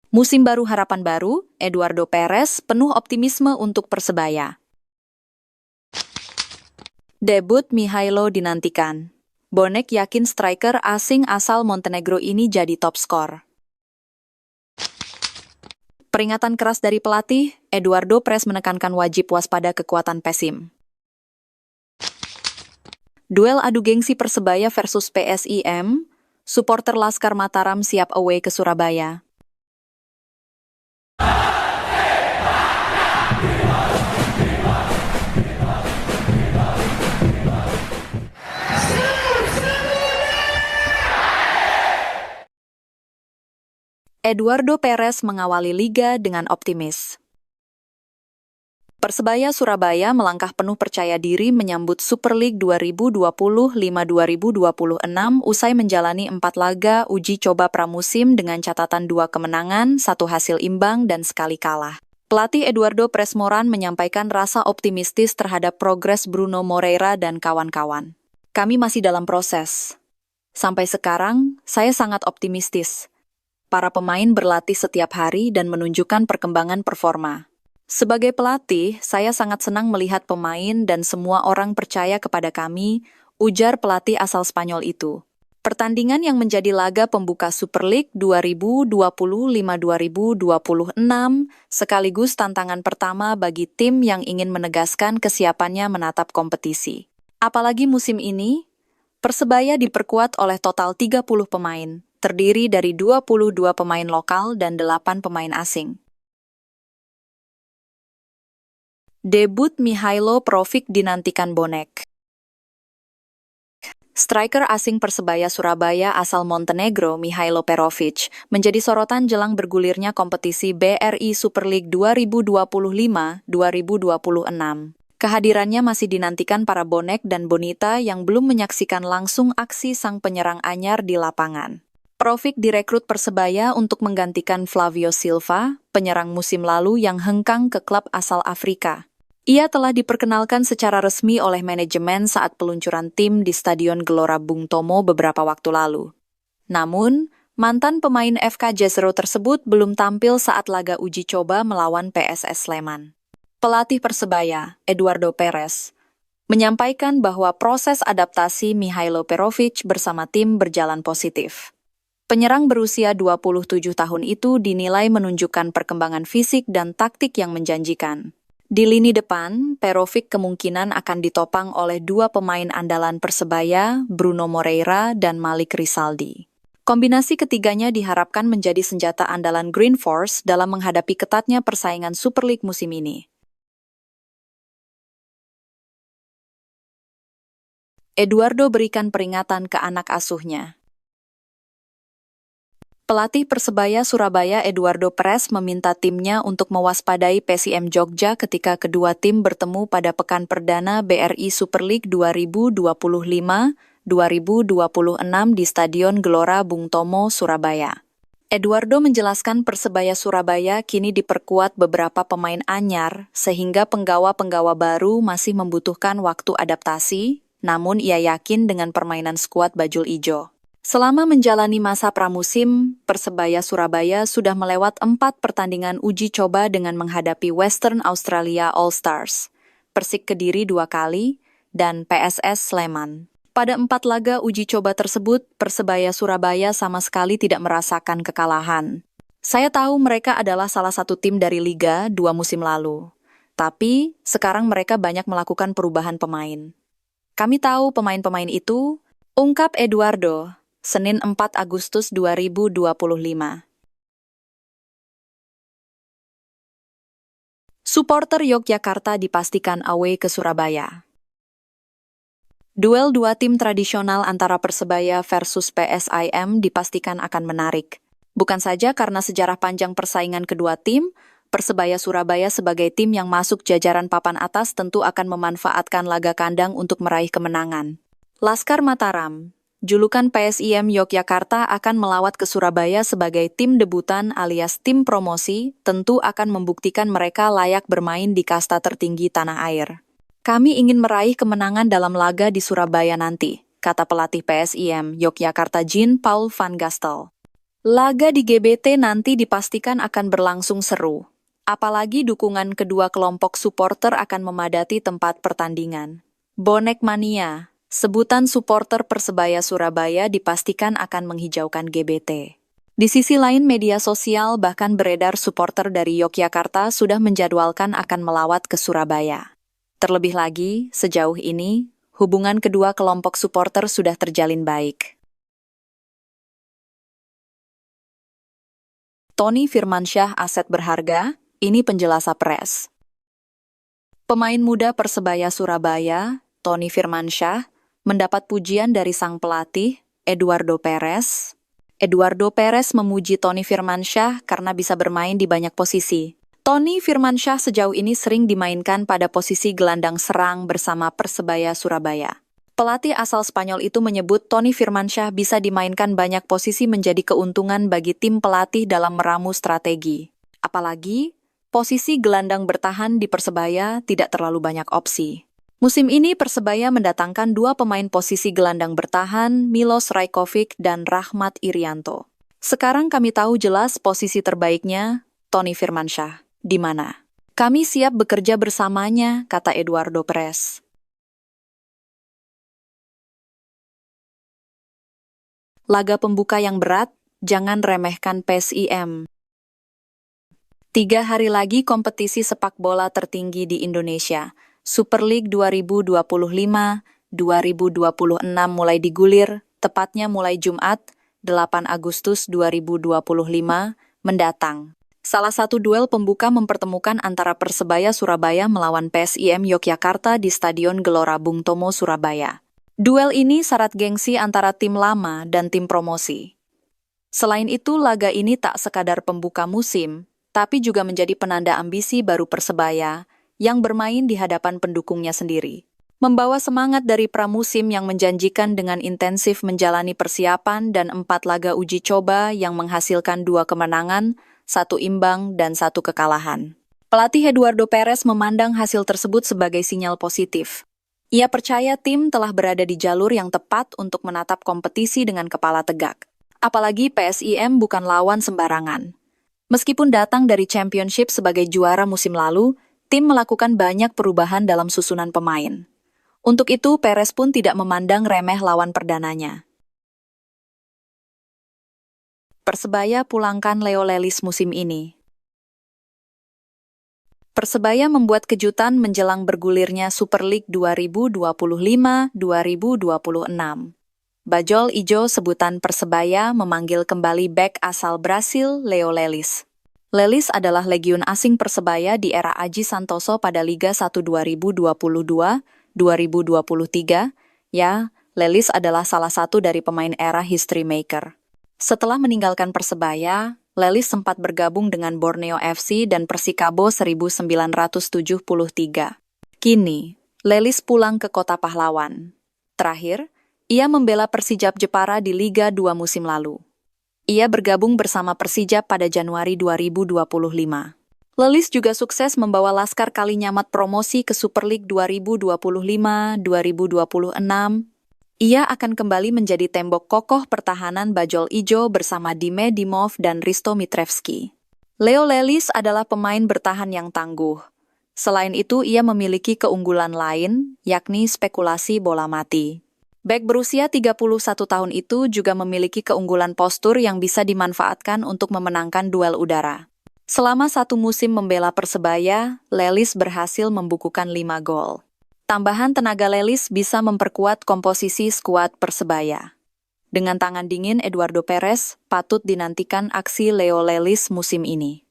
Musim baru harapan baru, Eduardo Perez penuh optimisme untuk Persebaya. Debut Mihailo dinantikan. Bonek yakin striker asing asal Montenegro ini jadi top skor. Peringatan keras dari pelatih, Eduardo Perez menekankan wajib waspada kekuatan Pesim. Duel adu gengsi Persebaya versus PSIM, supporter Laskar Mataram siap away ke Surabaya. Eduardo Perez mengawali liga dengan optimis. Persebaya Surabaya melangkah penuh percaya diri menyambut Super League 2025-2026 usai menjalani 4 laga uji coba pramusim dengan catatan 2 kemenangan, 1 hasil imbang, dan sekali kalah. Pelatih Eduardo Perez Moran menyampaikan rasa optimistis terhadap progres Bruno Moreira dan kawan-kawan. Kami masih dalam proses. Sampai sekarang, saya sangat optimistis. Para pemain berlatih setiap hari dan menunjukkan perkembangan performa. Sebagai pelatih, saya sangat senang melihat pemain dan semua orang percaya kepada kami, ujar pelatih asal Spanyol itu. Pertandingan yang menjadi laga pembuka Super League 2025-2026 sekaligus tantangan pertama bagi tim yang ingin menegaskan kesiapannya menatap kompetisi. Apalagi musim ini, Persebaya diperkuat oleh total 30 pemain, terdiri dari 22 pemain lokal dan 8 pemain asing. Debut Mihailo Perovic dinantikan bonek. Striker asing Persebaya Surabaya asal Montenegro, Mihailo Perovic, menjadi sorotan jelang bergulirnya kompetisi BRI Super League 2025-2026. Kehadirannya masih dinantikan para bonek dan bonita yang belum menyaksikan langsung aksi sang penyerang anyar di lapangan. Perovic direkrut Persebaya untuk menggantikan Flavio Silva, penyerang musim lalu yang hengkang ke klub asal Afrika. Ia telah diperkenalkan secara resmi oleh manajemen saat peluncuran tim di Stadion Gelora Bung Tomo beberapa waktu lalu. Namun, mantan pemain FK Jazero tersebut belum tampil saat laga uji coba melawan PSS Sleman. Pelatih Persebaya, Eduardo Perez, menyampaikan bahwa proses adaptasi Mihailo Perovic bersama tim berjalan positif. Penyerang berusia 27 tahun itu dinilai menunjukkan perkembangan fisik dan taktik yang menjanjikan. Di lini depan, Perovic kemungkinan akan ditopang oleh 2 pemain andalan Persebaya, Bruno Moreira dan Malik Rizaldi. Kombinasi ketiganya diharapkan menjadi senjata andalan Green Force dalam menghadapi ketatnya persaingan Super League musim ini. Eduardo berikan peringatan ke anak asuhnya. Pelatih Persebaya Surabaya Eduardo Perez meminta timnya untuk mewaspadai PSIM Jogja ketika kedua tim bertemu pada pekan perdana BRI Super League 2025-2026 di Stadion Gelora Bung Tomo, Surabaya. Eduardo menjelaskan Persebaya Surabaya kini diperkuat beberapa pemain anyar sehingga penggawa-penggawa baru masih membutuhkan waktu adaptasi, namun ia yakin dengan permainan skuad bajul ijo. Selama menjalani masa pramusim, Persebaya Surabaya sudah melewat 4 pertandingan uji coba dengan menghadapi Western Australia All Stars, Persik Kediri 2 kali, dan PSS Sleman. Pada 4 laga uji coba tersebut, Persebaya Surabaya sama sekali tidak merasakan kekalahan. Saya tahu mereka adalah salah satu tim dari Liga 2 musim lalu. Tapi, sekarang mereka banyak melakukan perubahan pemain. Kami tahu pemain-pemain itu, ungkap Eduardo, Senin 4 Agustus 2025. Supporter Yogyakarta dipastikan away ke Surabaya. Duel 2 tim tradisional antara Persebaya versus PSIM dipastikan akan menarik. Bukan saja karena sejarah panjang persaingan kedua tim, Persebaya Surabaya sebagai tim yang masuk jajaran papan atas tentu akan memanfaatkan laga kandang untuk meraih kemenangan. Laskar Mataram, julukan PSIM Yogyakarta akan melawat ke Surabaya sebagai tim debutan alias tim promosi, tentu akan membuktikan mereka layak bermain di kasta tertinggi tanah air. Kami ingin meraih kemenangan dalam laga di Surabaya nanti, kata pelatih PSIM Yogyakarta Jean Paul van Gastel. Laga di GBT nanti dipastikan akan berlangsung seru. Apalagi dukungan kedua kelompok supporter akan memadati tempat pertandingan. Bonek Mania, sebutan supporter Persebaya Surabaya dipastikan akan menghijaukan GBT. Di sisi lain, media sosial bahkan beredar supporter dari Yogyakarta sudah menjadwalkan akan melawat ke Surabaya. Terlebih lagi, sejauh ini, hubungan kedua kelompok supporter sudah terjalin baik. Tony Firmansyah aset berharga, ini penjelasan pres. Pemain muda Persebaya Surabaya, Tony Firmansyah, mendapat pujian dari sang pelatih, Eduardo Perez. Eduardo Perez memuji Tony Firmansyah karena bisa bermain di banyak posisi. Tony Firmansyah sejauh ini sering dimainkan pada posisi gelandang serang bersama Persebaya Surabaya. Pelatih asal Spanyol itu menyebut Tony Firmansyah bisa dimainkan banyak posisi menjadi keuntungan bagi tim pelatih dalam meramu strategi. Apalagi, posisi gelandang bertahan di Persebaya tidak terlalu banyak opsi. Musim ini Persebaya mendatangkan dua pemain posisi gelandang bertahan, Milos Rajkovic dan Rahmat Irianto. Sekarang kami tahu jelas posisi terbaiknya, Tony Firmansyah. Di mana? Kami siap bekerja bersamanya, kata Eduardo Perez. Laga pembuka yang berat, jangan remehkan PSIM. 3 hari lagi kompetisi sepak bola tertinggi di Indonesia. Super League 2025-2026 mulai digulir, tepatnya mulai Jumat, 8 Agustus 2025, mendatang. Salah satu duel pembuka mempertemukan antara Persebaya Surabaya melawan PSIM Yogyakarta di Stadion Gelora Bung Tomo, Surabaya. Duel ini syarat gengsi antara tim lama dan tim promosi. Selain itu, laga ini tak sekadar pembuka musim, tapi juga menjadi penanda ambisi baru Persebaya yang bermain di hadapan pendukungnya sendiri. Membawa semangat dari pramusim yang menjanjikan dengan intensif menjalani persiapan dan 4 laga uji coba yang menghasilkan 2 kemenangan, 1 imbang, dan 1 kekalahan. Pelatih Eduardo Perez memandang hasil tersebut sebagai sinyal positif. Ia percaya tim telah berada di jalur yang tepat untuk menatap kompetisi dengan kepala tegak. Apalagi PSIM bukan lawan sembarangan. Meskipun datang dari Championship sebagai juara musim lalu, tim melakukan banyak perubahan dalam susunan pemain. Untuk itu, Perez pun tidak memandang remeh lawan perdananya. Persebaya pulangkan Leo Lelis musim ini. Persebaya membuat kejutan menjelang bergulirnya Super League 2025-2026. Bajol Ijo sebutan Persebaya memanggil kembali bek asal Brasil, Leo Lelis. Lelis adalah legiun asing Persebaya di era Aji Santoso pada Liga 1 2022-2023. Ya, Lelis adalah salah satu dari pemain era history maker. Setelah meninggalkan Persebaya, Lelis sempat bergabung dengan Borneo FC dan Persikabo 1973. Kini, Lelis pulang ke kota pahlawan. Terakhir, ia membela Persijap Jepara di Liga 2 musim lalu. Ia bergabung bersama Persijap pada Januari 2025. Lelis juga sukses membawa Laskar Kalinyamat promosi ke Super League 2025-2026. Ia akan kembali menjadi tembok kokoh pertahanan Bajol Ijo bersama Dime Dimov dan Risto Mitrevski. Leo Lelis adalah pemain bertahan yang tangguh. Selain itu, ia memiliki keunggulan lain, yakni spekulasi bola mati. Bek berusia 31 tahun itu juga memiliki keunggulan postur yang bisa dimanfaatkan untuk memenangkan duel udara. Selama 1 musim membela Persebaya, Lelis berhasil membukukan 5 gol. Tambahan tenaga Lelis bisa memperkuat komposisi skuad Persebaya. Dengan tangan dingin Eduardo Perez, patut dinantikan aksi Leo Lelis musim ini.